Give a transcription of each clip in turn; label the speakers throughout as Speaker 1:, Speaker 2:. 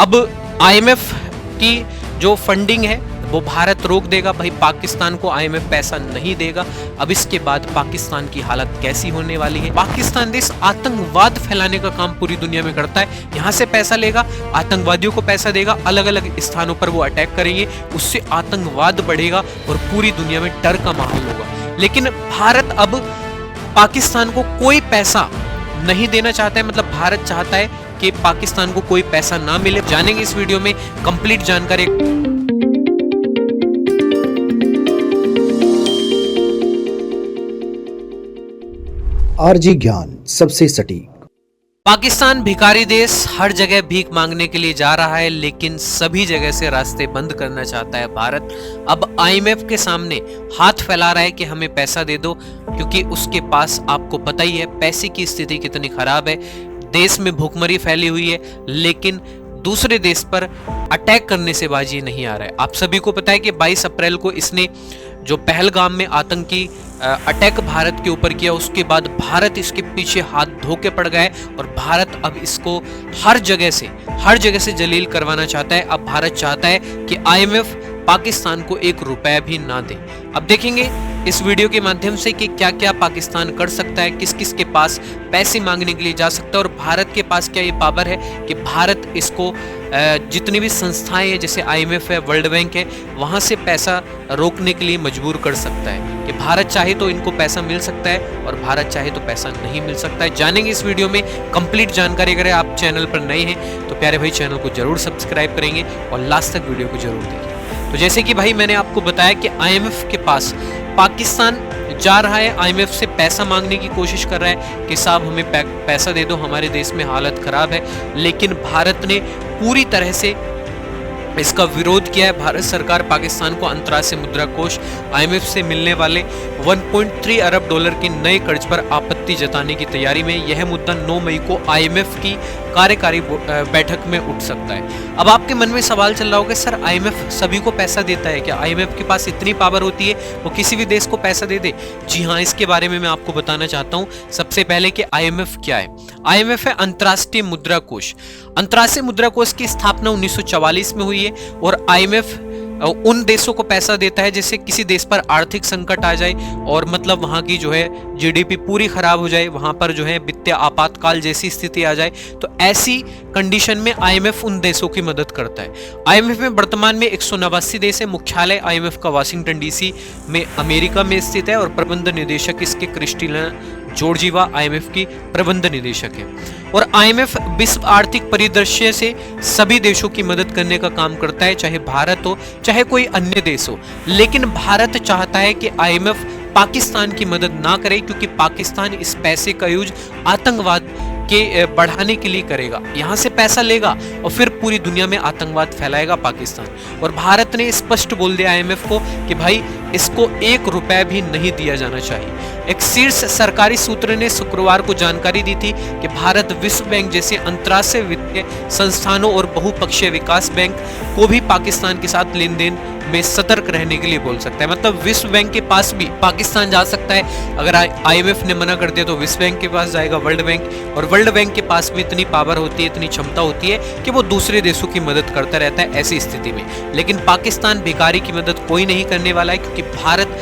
Speaker 1: अब आईएमएफ की जो फंडिंग है वो भारत रोक देगा, भाई पाकिस्तान को आईएमएफ पैसा नहीं देगा। अब इसके बाद पाकिस्तान की हालत कैसी होने वाली है। पाकिस्तान देश आतंकवाद फैलाने का काम पूरी दुनिया में करता है, यहाँ से पैसा लेगा, आतंकवादियों को पैसा देगा, अलग अलग स्थानों पर वो अटैक करेंगे, उससे आतंकवाद बढ़ेगा और पूरी दुनिया में डर का माहौल होगा। लेकिन भारत अब पाकिस्तान को कोई पैसा नहीं देना चाहता है, मतलब भारत चाहता है कि पाकिस्तान को कोई पैसा ना मिले। जानेंगे इस वीडियो में कंप्लीट जानकारी।
Speaker 2: आरजी ज्ञान सबसे सटीक।
Speaker 1: पाकिस्तान भिखारी देश हर जगह भीख मांगने के लिए जा रहा है, लेकिन सभी जगह से रास्ते बंद करना चाहता है भारत। अब आईएमएफ के सामने हाथ फैला रहा है कि हमें पैसा दे दो, क्योंकि उसके पास आपको पता ही है पैसे की स्थिति कितनी खराब है। देश में भूखमरी फैली हुई है, लेकिन दूसरे देश पर अटैक करने से बाजी नहीं आ रहा है। आप सभी को पता है कि 22 अप्रैल को इसने जो पहलगाम में आतंकी अटैक भारत के ऊपर किया, उसके बाद भारत इसके पीछे हाथ धो के पड़ गया है और भारत अब इसको हर जगह से जलील करवाना चाहता है। अब भारत चाहता है कि आईएमएफ पाकिस्तान को 1 रुपया भी ना दे। अब देखेंगे इस वीडियो के माध्यम से कि क्या क्या पाकिस्तान कर सकता है, किस किस के पास पैसे मांगने के लिए जा सकता है और भारत के पास क्या ये पावर है कि भारत इसको जितनी भी संस्थाएं हैं जैसे आईएमएफ है, वर्ल्ड बैंक है, वहां से पैसा रोकने के लिए मजबूर कर सकता है कि भारत चाहे तो इनको पैसा मिल सकता है और भारत चाहे तो पैसा नहीं मिल सकता है। जानेंगे इस वीडियो में कंप्लीट जानकारी। अगर आप चैनल पर नए हैं तो प्यारे भाई चैनल को जरूर सब्सक्राइब करेंगे और लास्ट तक वीडियो को जरूर देखें। तो जैसे कि भाई मैंने आपको बताया कि आईएमएफ के पास पाकिस्तान जा रहा है, आईएमएफ से पैसा मांगने की कोशिश कर रहा है कि साहब हमें पैसा दे दो, हमारे देश में हालत खराब है। लेकिन भारत ने पूरी तरह से इसका विरोध किया है। भारत सरकार पाकिस्तान को अंतर्राष्ट्रीय मुद्रा कोष आईएमएफ से मिलने वाले 1.3 अरब डॉलर के नए कर्ज पर आपत्ति जताने की तैयारी में। यह मुद्दा 9 मई को आईएमएफ की कार्यकारी बैठक में उठ सकता है। अब आपके मन में सवाल चल रहा होगा, सर आईएमएफ सभी को पैसा देता है क्या? आईएमएफ के पास इतनी पावर होती है वो किसी भी देश को पैसा दे दे? जी हाँ, इसके बारे में मैं आपको बताना चाहता हूँ। सबसे पहले कि आईएमएफ क्या है। आईएमएफ है अंतर्राष्ट्रीय मुद्रा कोष। अंतर्राष्ट्रीय मुद्रा कोष की स्थापना 1944 में हुई है और आईएमएफ उन देशों को पैसा देता है जैसे किसी देश पर आर्थिक संकट आ जाए और मतलब वहां की जो है जीडीपी पूरी खराब हो जाए, वहां पर जो है वित्तीय आपातकाल जैसी स्थिति आ जाए, तो ऐसी कंडीशन में आईएमएफ उन देशों की मदद करता है। आईएमएफ में वर्तमान में 189 देश है। मुख्यालय आईएमएफ का वाशिंगटन डीसी में अमेरिका में स्थित है और प्रबंध निदेशक इसके क्रिस्टिना जॉर्जीवा आईएमएफ की प्रबंध निदेशक है। और आईएमएफ विश्व आर्थिक परिदृश्य से सभी देशों की मदद करने का काम करता है, चाहे भारत हो चाहे कोई अन्य देश हो। लेकिन भारत चाहता है कि आईएमएफ पाकिस्तान की मदद ना करे, क्योंकि पाकिस्तान इस पैसे का यूज आतंकवाद के बढ़ाने के लिए करेगा। यहाँ से पैसा लेगा और फिर पूरी दुनिया में आतंकवाद फैलाएगा पाकिस्तान। और भारत ने स्पष्ट बोल दिया आईएमएफ को कि भाई इसको 1 रुपया भी नहीं दिया जाना चाहिए। एक शीर्ष सरकारी सूत्र ने शुक्रवार को जानकारी दी थी कि भारत विश्व बैंक जैसे अंतर्राष्ट्रीय वित्तीय संस्थानों और बहुपक्षीय विकास बैंक को भी पाकिस्तान के साथ लेन देन में सतर्क रहने के लिए बोल सकता है। मतलब विश्व बैंक के पास भी पाकिस्तान जा सकता है। अगर आईएमएफ ने मना कर दिया तो विश्व बैंक के पास जाएगा वर्ल्ड बैंक, और वर्ल्ड बैंक के पास भी इतनी पावर होती है, इतनी क्षमता होती है कि वो दूसरे देशों की मदद करता रहता है ऐसी स्थिति में। लेकिन पाकिस्तान भिखारी की मदद कोई नहीं करने वाला है, क्योंकि भारत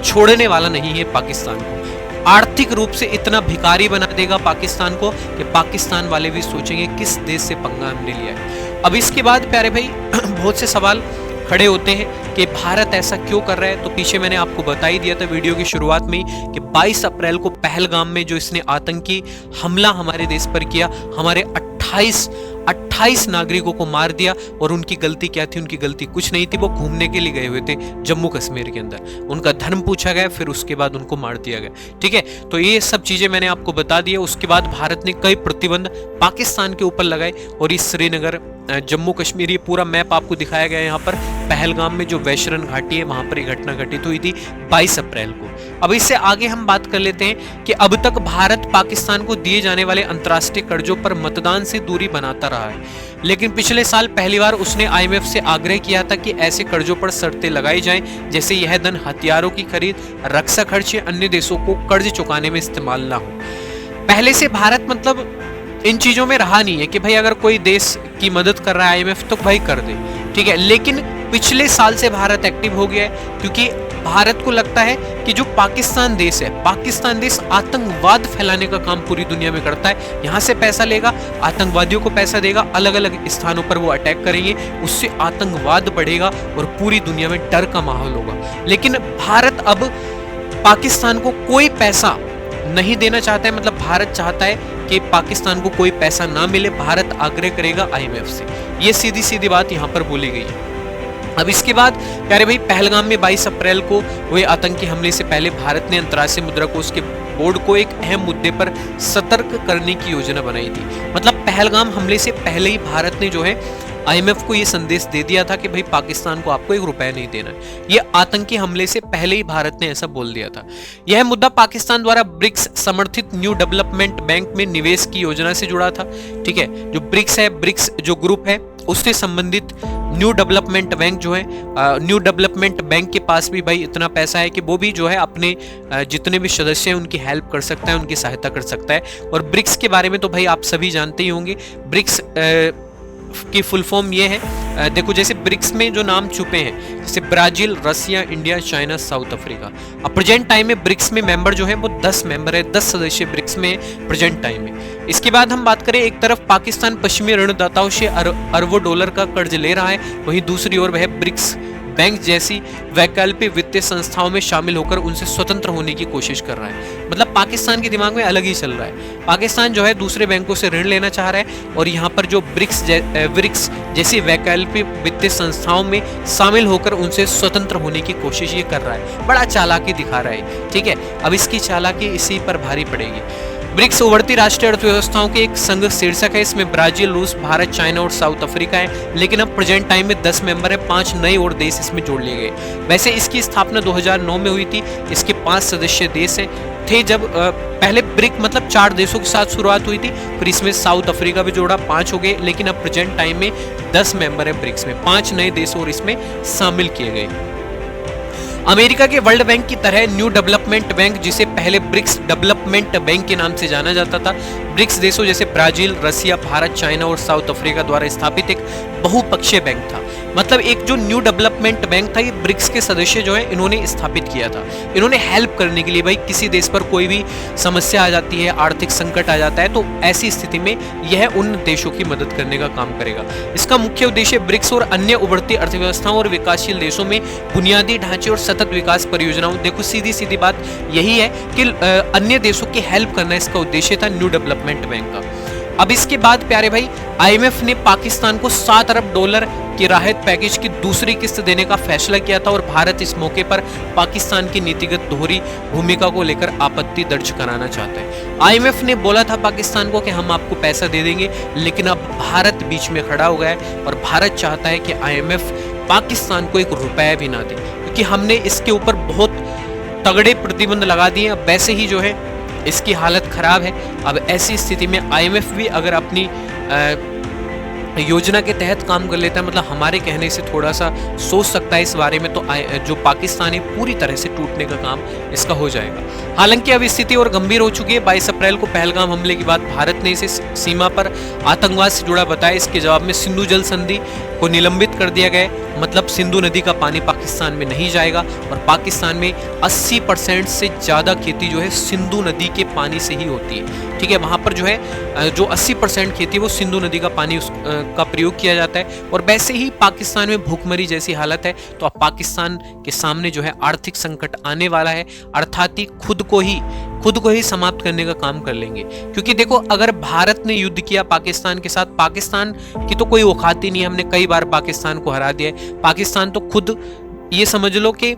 Speaker 1: छोड़ने वाला नहीं है पाकिस्तान को। आर्थिक रूप से इतना भिखारी बना देगा पाकिस्तान को कि पाकिस्तान वाले भी सोचेंगे किस देश से पंगा हमने लिया है। अब इसके बाद प्यारे भाई बहुत से सवाल खड़े होते हैं कि भारत ऐसा क्यों कर रहा है। तो पीछे मैंने आपको बता ही दिया था वीडियो की शुरुआत में ही कि 22 अप्रैल को पहलगाम में जो इसने आतंकी हमला हमारे देश पर किया, हमारे 28 नागरिकों को मार दिया। और उनकी गलती क्या थी? उनकी गलती कुछ नहीं थी, वो घूमने के लिए गए हुए थे जम्मू कश्मीर के अंदर। उनका धर्म पूछा गया, फिर उसके बाद उनको मार दिया गया। ठीक है, तो ये सब चीजें मैंने आपको बता दी है। उसके बाद भारत ने कई प्रतिबंध पाकिस्तान के ऊपर लगाए और इस श्रीनगर, जम्मू कश्मीर, ये पूरा मैप आपको दिखाया गया है यहाँ पर। पहलगाम में जो वैशरन घाटी है वहां पर ये घटना घटित हुई थी 22 अप्रैल को। अब इससे आगे हम बात कर लेते हैं कि अब तक भारत पाकिस्तान को दिए जाने वाले अंतर्राष्ट्रीय कर्जों पर मतदान से दूरी बनाता रहा है, लेकिन पिछले साल पहली बार उसने आईएमएफ से आग्रह किया था कि ऐसे कर्जों पर शर्तें लगाई जाएं, जैसे यह धन हथियारों की खरीद, रक्षा खर्च या अन्य देशों को कर्ज चुकाने में इस्तेमाल ना हो। पहले से भारत मतलब इन चीजों में रहा नहीं है कि भाई अगर कोई देश की मदद कर रहा है आईएमएफ तो भाई कर दे, ठीक है। लेकिन पिछले साल से भारत एक्टिव हो गया है, क्योंकि भारत को लगता है कि जो पाकिस्तान देश है, पाकिस्तान देश आतंकवाद फैलाने का काम पूरी दुनिया में करता है। यहाँ से पैसा लेगा, आतंकवादियों को पैसा देगा, अलग अलग स्थानों पर वो अटैक करेंगे, उससे आतंकवाद बढ़ेगा और पूरी दुनिया में डर का माहौल होगा। लेकिन भारत अब पाकिस्तान को कोई पैसा नहीं देना चाहता है, मतलब भारत चाहता है कि पाकिस्तान को कोई पैसा ना मिले, भारत आग्रह करेगा आईएमएफ से। ये सीधी सीधी बात यहाँ पर बोली गई है। अब इसके बाद प्यारे भाई, पहलगाम में 22 अप्रैल को हुए आतंकी हमले से पहले भारत ने अंतर्राष्ट्रीय मुद्रा कोष के बोर्ड को एक अहम मुद्दे पर सतर्क करने की योजना बनाई थी। मतलब पहलगाम हमले से पहले ही भारत ने जो है आईएमएफ को यह संदेश दे दिया था कि भाई पाकिस्तान को आपको ₹1 नहीं देना। ये आतंकी हमले से पहले ही भारत ने ऐसा बोल दिया था। यह मुद्दा पाकिस्तान द्वारा ब्रिक्स समर्थित न्यू डेवलपमेंट बैंक में निवेश की योजना से जुड़ा था, ठीक है। जो ब्रिक्स है, ब्रिक्स जो ग्रुप है, उससे संबंधित न्यू डेवलपमेंट बैंक जो है, न्यू डेवलपमेंट बैंक के पास भी भाई इतना पैसा है कि वो भी जो है अपने जितने भी सदस्य हैं उनकी हेल्प कर सकता है, उनकी सहायता कर सकता है। और ब्रिक्स के बारे में तो भाई आप सभी जानते ही होंगे। ब्रिक्स की फुल फॉर्म ये है, देखो जैसे ब्रिक्स में जो नाम छुपे हैं, जैसे ब्राजील, रसिया, इंडिया, चाइना, साउथ अफ्रीका। अब प्रेजेंट टाइम में ब्रिक्स में मेंबर जो है वो 10 मेंबर है, 10 सदस्य ब्रिक्स में प्रेजेंट टाइम में। इसके बाद हम बात करें, एक तरफ पाकिस्तान पश्चिमी ऋणदाताओं से अरबों डॉलर का कर्ज ले रहा है, वहीं दूसरी ओर वह ब्रिक्स बैंक जैसी वैकल्पिक वित्तीय संस्थाओं में शामिल होकर उनसे स्वतंत्र होने की कोशिश कर रहा है। मतलब पाकिस्तान के दिमाग में अलग ही चल रहा है। पाकिस्तान जो है दूसरे बैंकों से ऋण लेना चाह रहा है और यहाँ पर जो ब्रिक्स जैसी वैकल्पिक वित्तीय संस्थाओं में शामिल होकर उनसे स्वतंत्र होने की कोशिश ये कर रहा है। बड़ा चालाकी दिखा रहा है, ठीक है। अब इसकी चालाकी इसी पर भारी पड़ेगी। ब्रिक्स उभरती राष्ट्रीय अर्थव्यवस्थाओं के एक संघ शीर्षक है। इसमें ब्राजील, रूस, भारत, चाइना और साउथ अफ्रीका है। लेकिन अब प्रेजेंट टाइम में 10 मेंबर है, 5 नए और देश इसमें जोड़ लिए गए। वैसे इसकी स्थापना 2009 में हुई थी। इसके 5 सदस्य देश थे। जब पहले ब्रिक मतलब 4 देशों के साथ शुरुआत हुई थी, फिर इसमें साउथ अफ्रीका भी जोड़ा, 5 हो गए। लेकिन अब प्रेजेंट टाइम में 10 मेंबर है ब्रिक्स में, 5 नए देश और इसमें शामिल किए गए। अमेरिका के वर्ल्ड बैंक की तरह न्यू डेवलपमेंट बैंक, जिसे पहले ब्रिक्स डेवलपमेंट बैंक के नाम से जाना जाता था, ब्रिक्स देशों जैसे ब्राजील, रसिया, भारत, चाइना और साउथ अफ्रीका द्वारा स्थापित एक बहुपक्षीय बैंक था। मतलब एक जो न्यू डेवलपमेंट बैंक था, ये ब्रिक्स के सदस्य जो है इन्होंने स्थापित किया था। इन्होंने हेल्प करने के लिए, भाई किसी देश पर कोई भी समस्या आ जाती है, आर्थिक संकट आ जाता है, तो ऐसी स्थिति में यह उन देशों की मदद करने का काम करेगा। इसका मुख्य उद्देश्य ब्रिक्स और अन्य उभरती अर्थव्यवस्थाओं और विकासशील देशों में बुनियादी ढांचे और सतत विकास परियोजनाओं, देखो सीधी सीधी बात यही है कि अन्य देशों की हेल्प करना इसका उद्देश्य था न्यू डेवलपमेंट बैंक का। अब इसके बाद प्यारे भाई, आईएमएफ ने पाकिस्तान को $7 अरब की राहत पैकेज की दूसरी किस्त देने का फैसला किया था और भारत इस मौके पर पाकिस्तान की नीतिगत दोहरी भूमिका को लेकर आपत्ति दर्ज कराना चाहता है। आईएमएफ ने बोला था पाकिस्तान को कि हम आपको पैसा दे देंगे, लेकिन अब भारत बीच में खड़ा हो गया है और भारत चाहता है कि आईएमएफ पाकिस्तान को ₹1 भी ना दे, क्योंकि हमने इसके ऊपर बहुत तगड़े प्रतिबंध लगा दिए। अब वैसे ही जो है इसकी हालत खराब है। अब ऐसी स्थिति में आईएमएफ भी अगर अपनी योजना के तहत काम कर लेता है, मतलब हमारे कहने से थोड़ा सा सोच सकता है इस बारे में, तो जो पाकिस्तान है पूरी तरह से टूटने का काम इसका हो जाएगा। हालांकि अब स्थिति और गंभीर हो चुकी है। 22 अप्रैल को पहलगाम हमले के बाद भारत ने इसे सीमा पर आतंकवाद से जुड़ा बताया। इसके जवाब में सिंधु जल संधि को निलंबित कर दिया गया, मतलब सिंधु नदी का पानी पाकिस्तान में नहीं जाएगा और पाकिस्तान में 80% से ज़्यादा खेती जो है सिंधु नदी के पानी से ही होती है, ठीक है। वहाँ पर जो है जो 80% खेती वो सिंधु नदी का पानी का प्रयोग किया जाता है। और वैसे ही पाकिस्तान में भूखमरी जैसी हालत है, तो अब पाकिस्तान के सामने जो है आर्थिक संकट आने वाला है, अर्थात ही खुद को ही समाप्त करने का काम कर लेंगे। क्योंकि देखो, अगर भारत ने युद्ध किया पाकिस्तान के साथ, पाकिस्तान की तो कोई औकात ही नहीं है, हमने कई बार पाकिस्तान को हरा दिया है। पाकिस्तान तो खुद ये समझ लो कि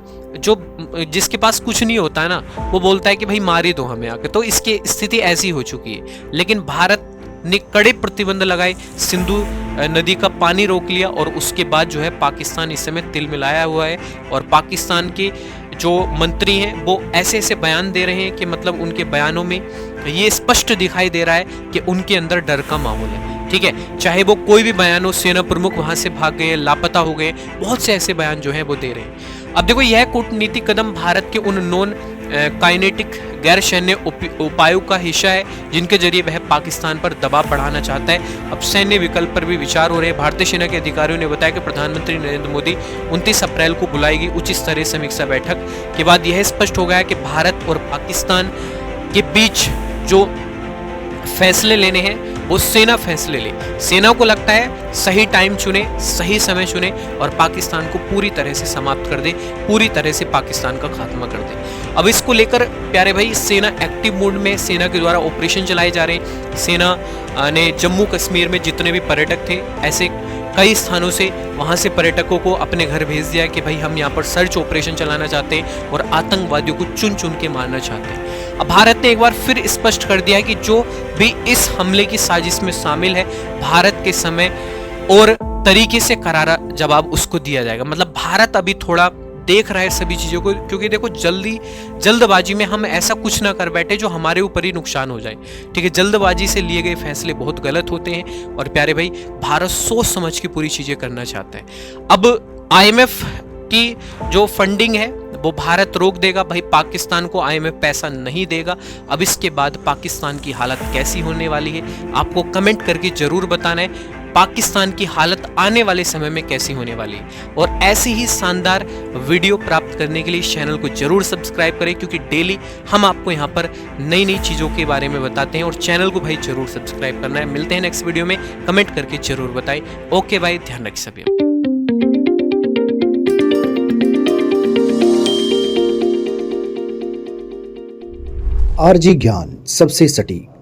Speaker 1: जिसके पास कुछ नहीं होता है ना, वो बोलता है कि भाई मार ही दो हमें आके, तो इसकी स्थिति ऐसी हो चुकी है। लेकिन भारत ने कड़े प्रतिबंध लगाए, सिंधु नदी का पानी रोक लिया और उसके बाद जो है पाकिस्तान इस समय तिलमिलाया हुआ है। और पाकिस्तान के जो मंत्री हैं वो ऐसे ऐसे बयान दे रहे हैं कि मतलब उनके बयानों में ये स्पष्ट दिखाई दे रहा है कि उनके अंदर डर का माहौल है, ठीक है। चाहे वो कोई भी बयान हो, सेना प्रमुख वहां से भाग गए, लापता हो गए, बहुत से ऐसे बयान जो हैं वो दे रहे हैं। अब देखो, यह कूटनीतिक कदम भारत के उन नॉन काइनेटिक गैर सैन्य उपायों का हिस्सा है जिनके जरिए वह पाकिस्तान पर दबाव बढ़ाना चाहता है। अब सैन्य विकल्प पर भी विचार हो रहे हैं। भारतीय सेना के अधिकारियों ने बताया कि प्रधानमंत्री नरेंद्र मोदी 29 अप्रैल को बुलाएगी उच्च स्तरीय समीक्षा बैठक के बाद यह स्पष्ट हो गया है कि भारत और पाकिस्तान के बीच जो फैसले लेने हैं वो सेना फैसले ले। सेना को लगता है सही टाइम चुने, सही समय चुने और पाकिस्तान को पूरी तरह से समाप्त कर दे, पूरी तरह से पाकिस्तान का खात्मा कर दे। अब इसको लेकर प्यारे भाई सेना एक्टिव मोड में, सेना के द्वारा ऑपरेशन चलाए जा रहे हैं। सेना ने जम्मू कश्मीर में जितने भी पर्यटक थे, ऐसे कई स्थानों से वहां से पर्यटकों को अपने घर भेज दिया कि भाई हम यहाँ पर सर्च ऑपरेशन चलाना चाहते हैं और आतंकवादियों को चुन चुन के मारना चाहते हैं। अब भारत ने एक बार फिर स्पष्ट कर दिया है कि जो भी इस हमले की साजिश में शामिल है, भारत के समय और तरीके से करारा जवाब उसको दिया जाएगा। मतलब भारत अभी थोड़ा देख रहा है सभी चीजों को, क्योंकि देखो जल्दबाजी में हम ऐसा कुछ ना कर बैठे जो हमारे ऊपर ही नुकसान हो जाए। ठीक है, जल्दबाजी से लिए गए फैसले बहुत गलत होते हैं और प्यारे भाई भारत सोच समझ के पूरी चीजें करना चाहता है। अब आईएमएफ की जो फंडिंग है वो भारत रोक देगा। भाई पाकिस्तान को आईएमएफ पैसा नहीं देगा। अब इसके बाद पाकिस्तान की हालत कैसी होने वाली है आपको कमेंट करके जरूर बताना है। पाकिस्तान की हालत आने वाले समय में कैसी होने वाली है और ऐसी ही शानदार वीडियो प्राप्त करने के लिए चैनल को जरूर सब्सक्राइब करें, क्योंकि डेली हम आपको यहाँ पर नई नई चीज़ों के बारे में बताते हैं और चैनल को भाई जरूर सब्सक्राइब करना है। मिलते हैं नेक्स्ट वीडियो में, कमेंट करके जरूर बताएं। ओके भाई, ध्यान रखिए सभी।
Speaker 2: आरजी ज्ञान सबसे सटीक।